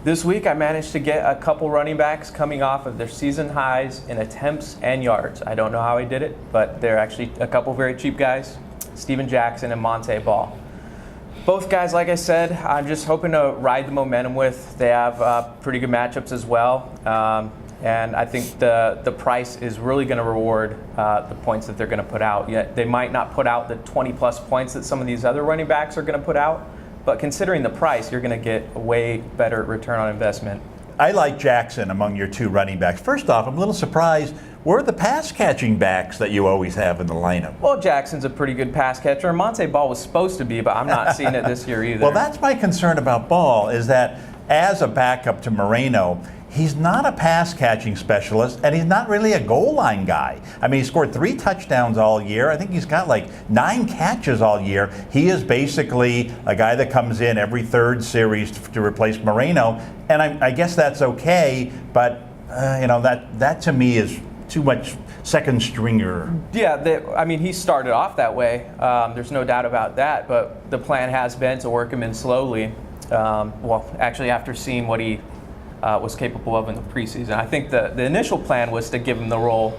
This week, I managed to get a couple running backs coming off of their season highs in attempts and yards. I don't know how I did it, but they're actually a couple very cheap guys, Steven Jackson and Monte Ball. Both guys, like I said, I'm just hoping to ride the momentum with. They have pretty good matchups as well, and I think the price is really going to reward the points that they're going to put out. Yet they might not put out the 20-plus points that some of these other running backs are going to put out. But considering the price, you're going to get a way better return on investment. I like Jackson among your two running backs. First off, I'm a little surprised. Where are the pass-catching backs that you always have in the lineup? Well, Jackson's a pretty good pass catcher. Monte Ball was supposed to be, but I'm not seeing it this year either. Well, that's my concern about Ball, is that as a backup to Moreno, he's not a pass-catching specialist, and he's not really a goal line guy. I mean, he scored 3 touchdowns all year. I think he's got like 9 catches all year. He is basically a guy that comes in every third series to replace Moreno, and I guess that's okay, but that to me is too much second stringer. Yeah, I mean, he started off that way. There's no doubt about that, but the plan has been to work him in slowly. Actually, after seeing what he was capable of in the preseason. I think the initial plan was to give him the role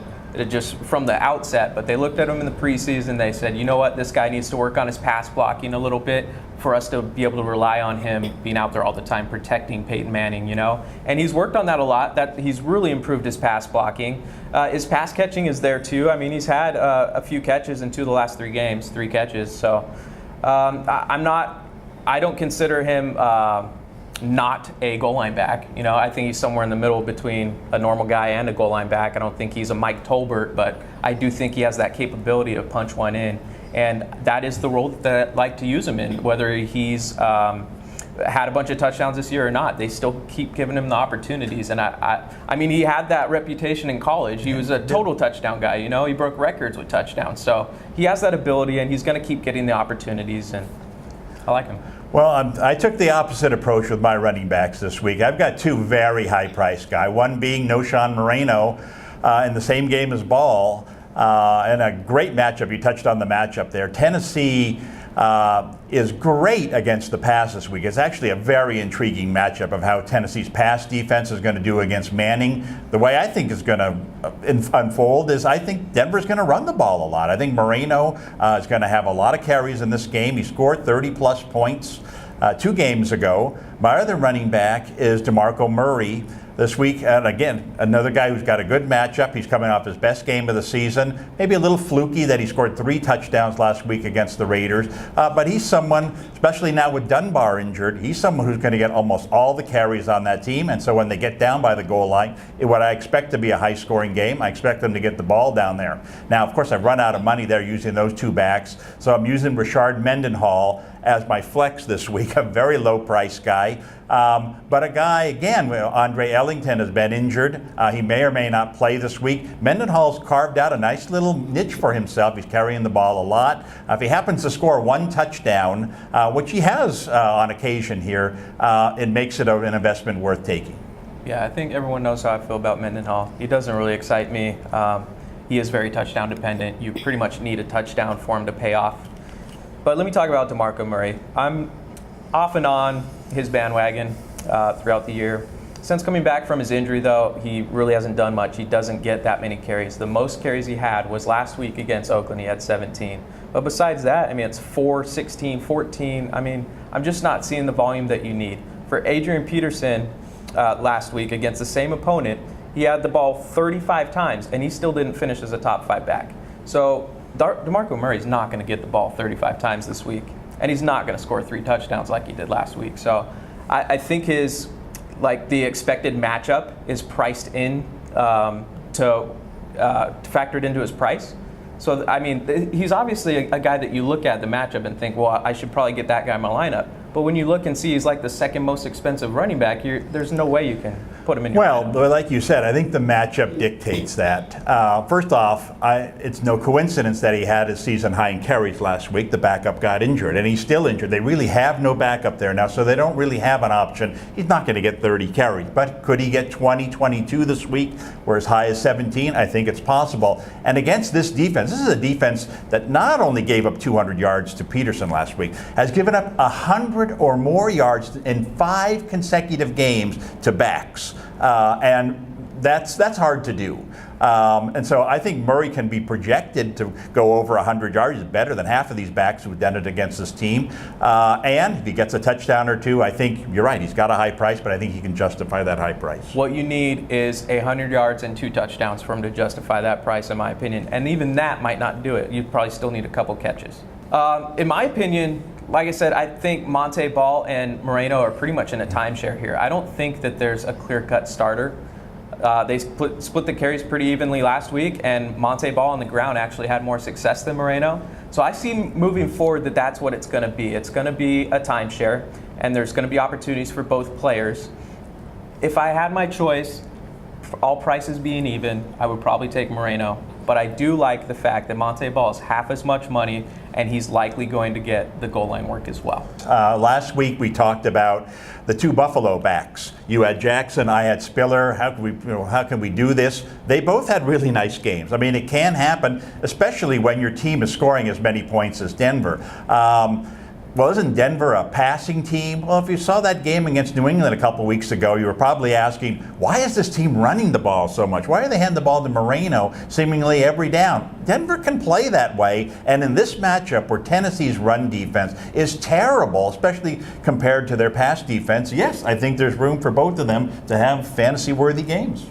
just from the outset, but they looked at him in the preseason. They said, you know what, this guy needs to work on his pass blocking a little bit for us to be able to rely on him being out there all the time protecting Peyton Manning, And he's worked on that a lot. That he's really improved his pass blocking. His pass catching is there too. I mean, he's had a few catches in 2 of the last 3 games, 3 catches. So I don't consider him not a goal line back. I think he's somewhere in the middle between a normal guy and a goal line back. I don't think he's a Mike Tolbert, but I do think he has that capability to punch one in. And that is the role that I'd like to use him in, whether he's had a bunch of touchdowns this year or not. They still keep giving him the opportunities. And I mean, he had that reputation in college. He was a total touchdown guy, He broke records with touchdowns. So he has that ability, and he's going to keep getting the opportunities, and I like him. Well, I took the opposite approach with my running backs this week. I've got 2 very high-priced guys, one being Noshawn Moreno in the same game as Ball, and a great matchup. You touched on the matchup there. Tennessee is great against the pass this week. It's actually a very intriguing matchup of how Tennessee's pass defense is going to do against Manning. The way I think is going to unfold is I think Denver's going to run the ball a lot. I think Moreno is going to have a lot of carries in this game. He scored 30-plus points 2 games ago. My other running back is DeMarco Murray this week. And again, another guy who's got a good matchup. He's coming off his best game of the season. Maybe a little fluky that he scored 3 touchdowns last week against the Raiders. But he's someone, especially now with Dunbar injured, he's someone who's going to get almost all the carries on that team. And so when they get down by the goal line, what I expect to be a high-scoring game, I expect them to get the ball down there. Now, of course, I've run out of money there using those 2 backs. So I'm using Rashard Mendenhall as my flex this week, a very low-price guy. But a guy, again, Andre Ellington has been injured. He may or may not play this week. Mendenhall's carved out a nice little niche for himself. He's carrying the ball a lot. If he happens to score 1 touchdown, which he has on occasion here, it makes it an investment worth taking. Yeah, I think everyone knows how I feel about Mendenhall. He doesn't really excite me. He is very touchdown dependent. You pretty much need a touchdown for him to pay off. But let me talk about DeMarco Murray. I'm off and on his bandwagon throughout the year. Since coming back from his injury, though, he really hasn't done much. He doesn't get that many carries. The most carries he had was last week against Oakland. He had 17. But besides that, I mean, it's 4, 16, 14. I mean, I'm just not seeing the volume that you need. For Adrian Peterson last week against the same opponent, he had the ball 35 times, and he still didn't finish as a top 5 back. So DeMarco Murray's not going to get the ball 35 times this week, and he's not going to score 3 touchdowns like he did last week. So I think the expected matchup is priced in factored into his price. So, I mean, he's obviously a guy that you look at the matchup and think, well, I should probably get that guy in my lineup. But when you look and see he's like the second most expensive running back, there's no way you can put him in your lineup. Well, like you said, I think the matchup dictates that. First off, it's no coincidence that he had his season high in carries last week. The backup got injured, and he's still injured. They really have no backup there now, so they don't really have an option. He's not going to get 30 carries, but could he get 20, 22 this week, or as high as 17? I think it's possible. And against this defense, this is a defense that not only gave up 200 yards to Peterson last week, has given up 100 200 or more yards in 5 consecutive games to backs. And that's hard to do. And so I think Murray can be projected to go over 100 yards. He's better than half of these backs who've done it against this team. And if he gets a touchdown or two, I think you're right. He's got a high price, but I think he can justify that high price. What you need is 100 yards and 2 touchdowns for him to justify that price, in my opinion. And even that might not do it. You probably still need a couple catches. In my opinion, like I said, I think Montee Ball and Moreno are pretty much in a timeshare here. I don't think that there's a clear-cut starter. They split the carries pretty evenly last week, and Montee Ball on the ground actually had more success than Moreno. So I see moving forward that that's what it's going to be. It's going to be a timeshare, and there's going to be opportunities for both players. If I had my choice, for all prices being even, I would probably take Moreno. But I do like the fact that Montee Ball is half as much money, and he's likely going to get the goal line work as well. Last week we talked about the 2 Buffalo backs. You had Jackson, I had Spiller. How can we do this? They both had really nice games. I mean, it can happen, especially when your team is scoring as many points as Denver. Well, isn't Denver a passing team? Well, if you saw that game against New England a couple weeks ago, you were probably asking, why is this team running the ball so much? Why are they handing the ball to Moreno seemingly every down? Denver can play that way, and in this matchup where Tennessee's run defense is terrible, especially compared to their pass defense, yes, I think there's room for both of them to have fantasy-worthy games.